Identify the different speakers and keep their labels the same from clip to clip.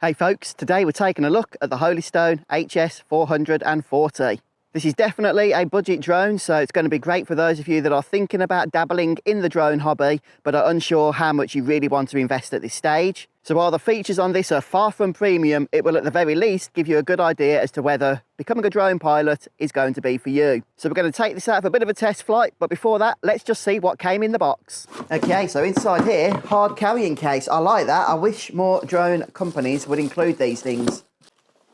Speaker 1: Hey folks, today we're taking a look at the Holystone HS440. This is definitely a budget drone, so it's going to be great for those of you that are thinking about dabbling in the drone hobby but are unsure how much you really want to invest at this stage. So while the features on this are far from premium, it will at the very least give you a good idea as to whether becoming a drone pilot is going to be for you. So we're going to take this out for a bit of a test flight, but before that, let's just see what came in the box. Okay, so inside here, hard carrying case. I like that. I wish more drone companies would include these things.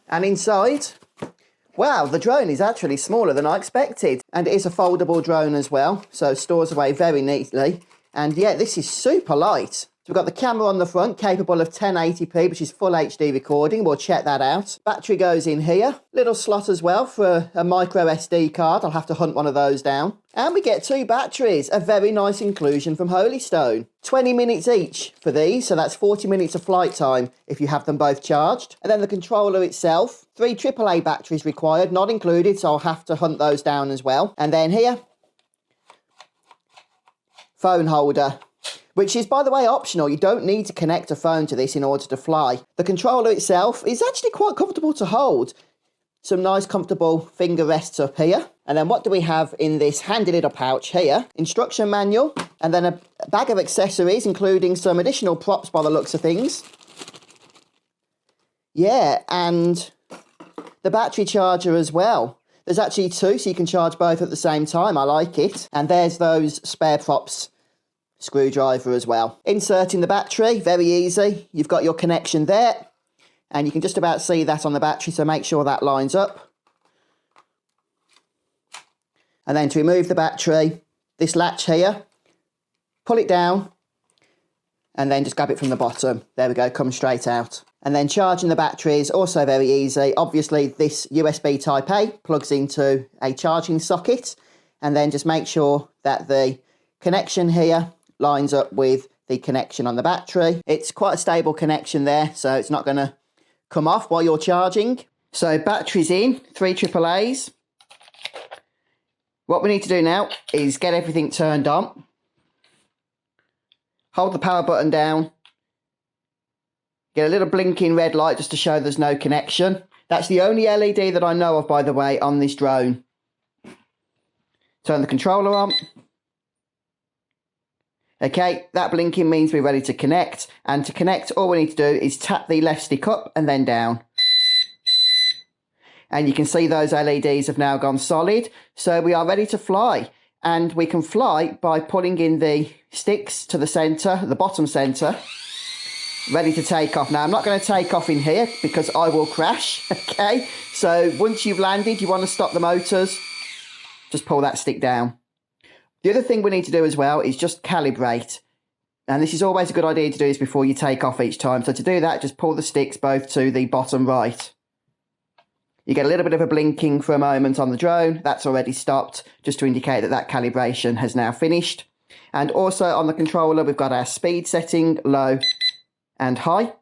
Speaker 1: And inside, wow, the drone is actually smaller than I expected. And it is a foldable drone as well, so it stores away very neatly. And yeah, this is super light. So we've got the camera on the front, capable of 1080p, which is full HD recording. We'll check that out. Battery goes in here. Little slot as well for a micro SD card. I'll have to hunt one of those down. And we get 2 batteries, a very nice inclusion from Holystone. 20 minutes each for these, so that's 40 minutes of flight time if you have them both charged. And then the controller itself, 3 AAA batteries required, not included, so I'll have to hunt those down as well. And then here, phone holder, which is, by the way, optional. You don't need to connect a phone to this in order to fly. The controller itself is actually quite comfortable to hold. Some nice comfortable finger rests up here. And then what do we have in this handy little pouch here? Instruction manual, and then a bag of accessories, including some additional props by the looks of things. Yeah, and the battery charger as well. There's actually 2, so you can charge both at the same time. I like it. And there's those spare props. Screwdriver as well. Inserting the battery, very easy. You've got your connection there, and you can just about see that on the battery, so make sure that lines up. And then to remove the battery, this latch here, pull it down, and then just grab it from the bottom. There we go, comes straight out. And then charging the battery is also very easy. Obviously, this USB Type A plugs into a charging socket, and then just make sure that the connection here lines up with the connection on the battery. It's quite a stable connection there, so it's not going to come off while you're charging. So batteries in, 3 AAAs. What we need to do now is get everything turned on. Hold the power button down. Get a little blinking red light just to show there's no connection. That's the only LED that I know of, by the way, on this drone. Turn the controller on. Okay, that blinking means we're ready to connect. And to connect, all we need to do is tap the left stick up and then down. And you can see those LEDs have now gone solid. So we are ready to fly. And we can fly by pulling in the sticks to the centre, the bottom centre. Ready to take off. Now, I'm not going to take off in here because I will crash. Okay, so once you've landed, you want to stop the motors. Just pull that stick down. The other thing we need to do as well is just calibrate. And this is always a good idea to do this before you take off each time. So to do that, just pull the sticks both to the bottom right. You get a little bit of a blinking for a moment on the drone. That's already stopped, just to indicate that that calibration has now finished. And also on the controller, we've got our speed setting, low and high.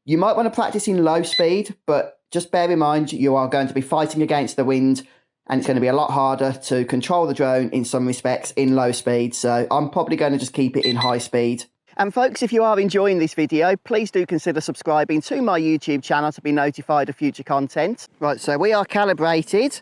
Speaker 1: You might want to practice in low speed, but just bear in mind you are going to be fighting against the wind, and it's going to be a lot harder to control the drone in some respects in low speed. So I'm probably going to just keep it in high speed. And folks, if you are enjoying this video, please do consider subscribing to my YouTube channel to be notified of future content. Right, so we are calibrated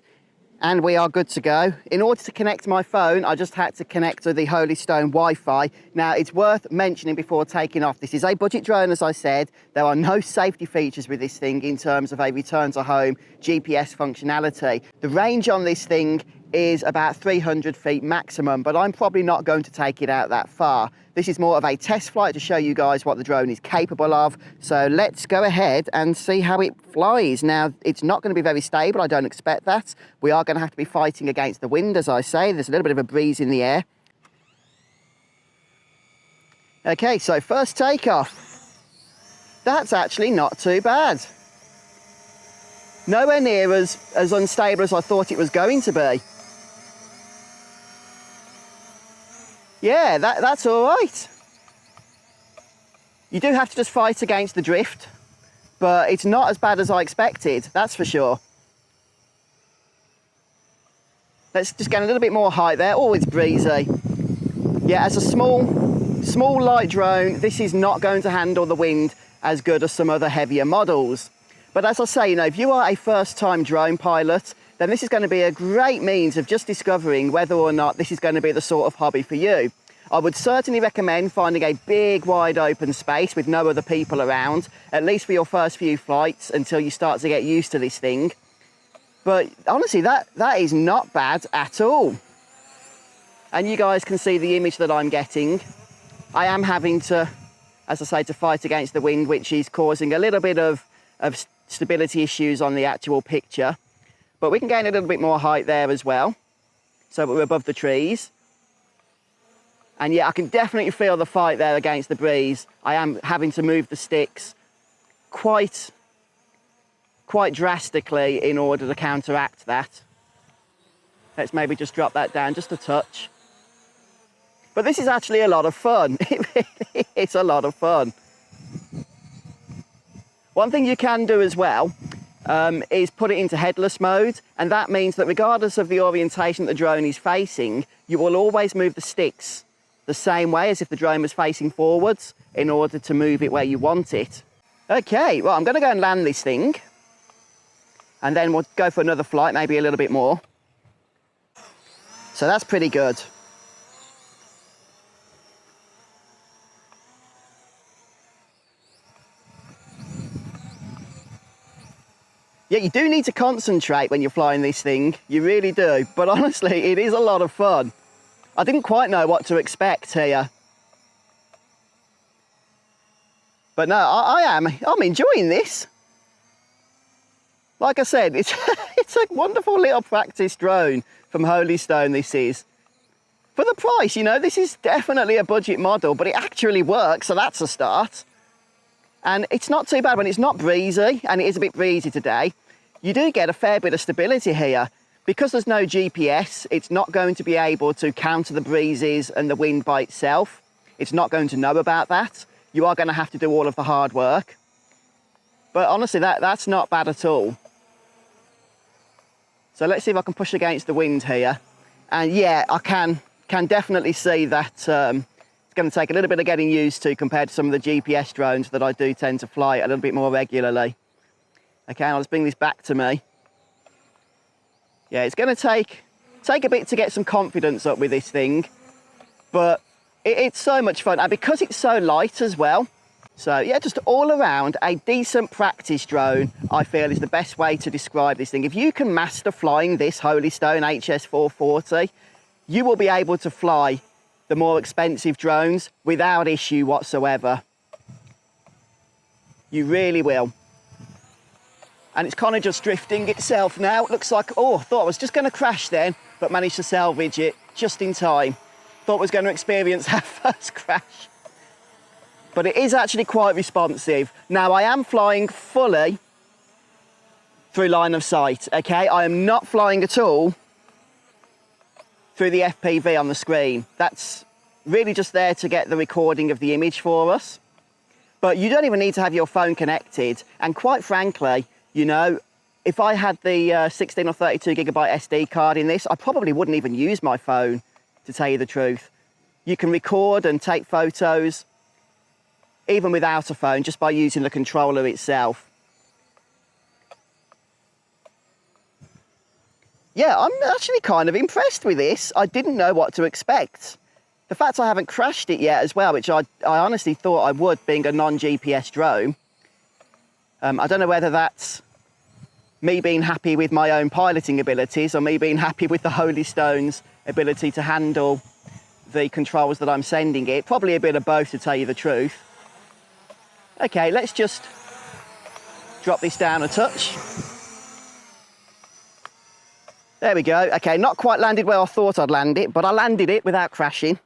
Speaker 1: and we are good to go. In order to connect my phone, I just had to connect to the Holystone Wi-Fi. Now, it's worth mentioning before taking off, this is a budget drone, as I said. There are no safety features with this thing in terms of a return to home GPS functionality. The range on this thing is about 300 feet maximum, but I'm probably not going to take it out that far. This is more of a test flight to show you guys what the drone is capable of. So let's go ahead and see how it flies. Now, it's not going to be very stable. I don't expect that. We are going to have to be fighting against the wind, as I say. There's a little bit of a breeze in the air. Okay, so first takeoff. That's actually not too bad. Nowhere near as unstable as I thought it was going to be. Yeah, that's all right. You do have to just fight against the drift, but it's not as bad as I expected, that's for sure. Let's just get a little bit more height there. Oh, it's breezy. Yeah, as a small light drone, this is not going to handle the wind as good as some other heavier models. But as I say, you know, if you are a first-time drone pilot, then this is going to be a great means of just discovering whether or not this is going to be the sort of hobby for you. I would certainly recommend finding a big, wide open space with no other people around, at least for your first few flights until you start to get used to this thing. But honestly, that is not bad at all. And you guys can see the image that I'm getting. I am having to, as I say, to fight against the wind, which is causing a little bit of stability issues on the actual picture. But we can gain a little bit more height there as well, so that we're above the trees. And yeah, I can definitely feel the fight there against the breeze. I am having to move the sticks quite drastically in order to counteract that. Let's maybe just drop that down just a touch. But this is actually a lot of fun. It really is a lot of fun. One thing you can do as well is put it into headless mode, and that means that regardless of the orientation that the drone is facing, you will always move the sticks the same way as if the drone was facing forwards in order to move it where you want it. Okay, well, I'm going to go and land this thing, and then we'll go for another flight, maybe a little bit more. So that's pretty good. Yeah, you do need to concentrate when you're flying this thing, you really do. But honestly, it is a lot of fun. I didn't quite know what to expect here. But no, I'm enjoying this. Like I said, it's a wonderful little practice drone from Holystone, this is. For the price, you know, this is definitely a budget model, but it actually works, so that's a start. And it's not too bad when it's not breezy, and it is a bit breezy today. You do get a fair bit of stability here. Because there's no GPS, it's not going to be able to counter the breezes and the wind by itself. It's not going to know about that. You are going to have to do all of the hard work. But honestly, that's not bad at all. So let's see if I can push against the wind here. And yeah, I can definitely see that it's going to take a little bit of getting used to compared to some of the GPS drones that I do tend to fly a little bit more regularly. Okay, I'll just bring this back to me. Yeah, it's going to take a bit to get some confidence up with this thing, but it's so much fun. And because it's so light as well, so yeah, just all around a decent practice drone, I feel is the best way to describe this thing. If you can master flying this Holystone HS440, you will be able to fly the more expensive drones without issue whatsoever. You really will. And it's kind of just drifting itself now. It looks like, oh, thought I was just going to crash then, but managed to salvage it just in time. Thought I was going to experience our first crash. But it is actually quite responsive. Now, I am flying fully through line of sight, okay? I am not flying at all through the FPV on the screen. That's really just there to get the recording of the image for us. But you don't even need to have your phone connected. And quite frankly, you know, if I had the 16 or 32 gigabyte SD card in this, I probably wouldn't even use my phone, to tell you the truth. You can record and take photos, even without a phone, just by using the controller itself. Yeah, I'm actually kind of impressed with this. I didn't know what to expect. The fact I haven't crashed it yet as well, which I honestly thought I would, being a non-GPS drone. I don't know whether that's me being happy with my own piloting abilities or me being happy with the Holystone's ability to handle the controls that I'm sending it. Probably a bit of both, to tell you the truth. Okay, let's just drop this down a touch. There we go. Okay, not quite landed where I thought I'd land it, but I landed it without crashing.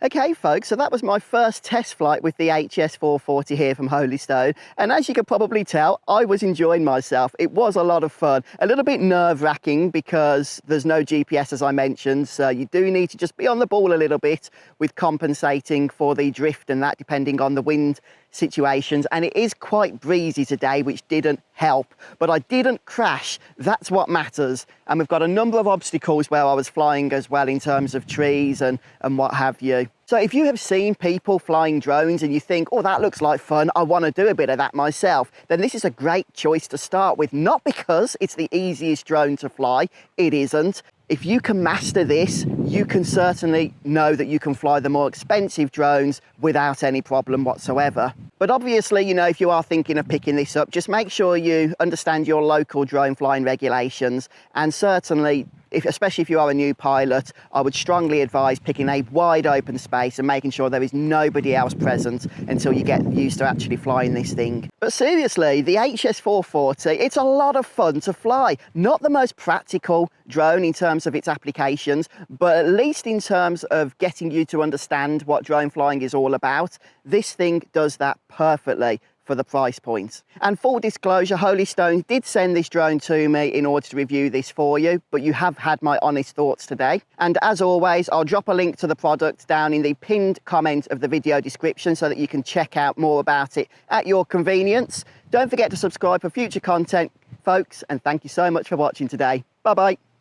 Speaker 1: Okay folks, so that was my first test flight with the HS440 here from Holystone, and as you can probably tell, I was enjoying myself. It was a lot of fun, a little bit nerve-wracking because there's no GPS, as I mentioned, so you do need to just be on the ball a little bit with compensating for the drift and that, depending on the wind situations, and it is quite breezy today, which didn't help, but I didn't crash. That's what matters. And we've got a number of obstacles where I was flying as well, in terms of trees and what have you. So if you have seen people flying drones and you think, oh, that looks like fun, I want to do a bit of that myself, then this is a great choice to start with. Not because it's the easiest drone to fly, it isn't. If you can master this, you can certainly know that you can fly the more expensive drones without any problem whatsoever. But obviously, you know, if you are thinking of picking this up, just make sure you understand your local drone flying regulations, and certainly, especially if you are a new pilot, I would strongly advise picking a wide open space and making sure there is nobody else present until you get used to actually flying this thing. But seriously, the HS440, it's a lot of fun to fly. Not the most practical drone in terms of its applications, but at least in terms of getting you to understand what drone flying is all about, this thing does that perfectly for the price point. And full disclosure, Holystone did send this drone to me in order to review this for you, but you have had my honest thoughts today. And as always, I'll drop a link to the product down in the pinned comment of the video description so that you can check out more about it at your convenience. Don't forget to subscribe for future content, folks, and thank you so much for watching today. Bye-bye.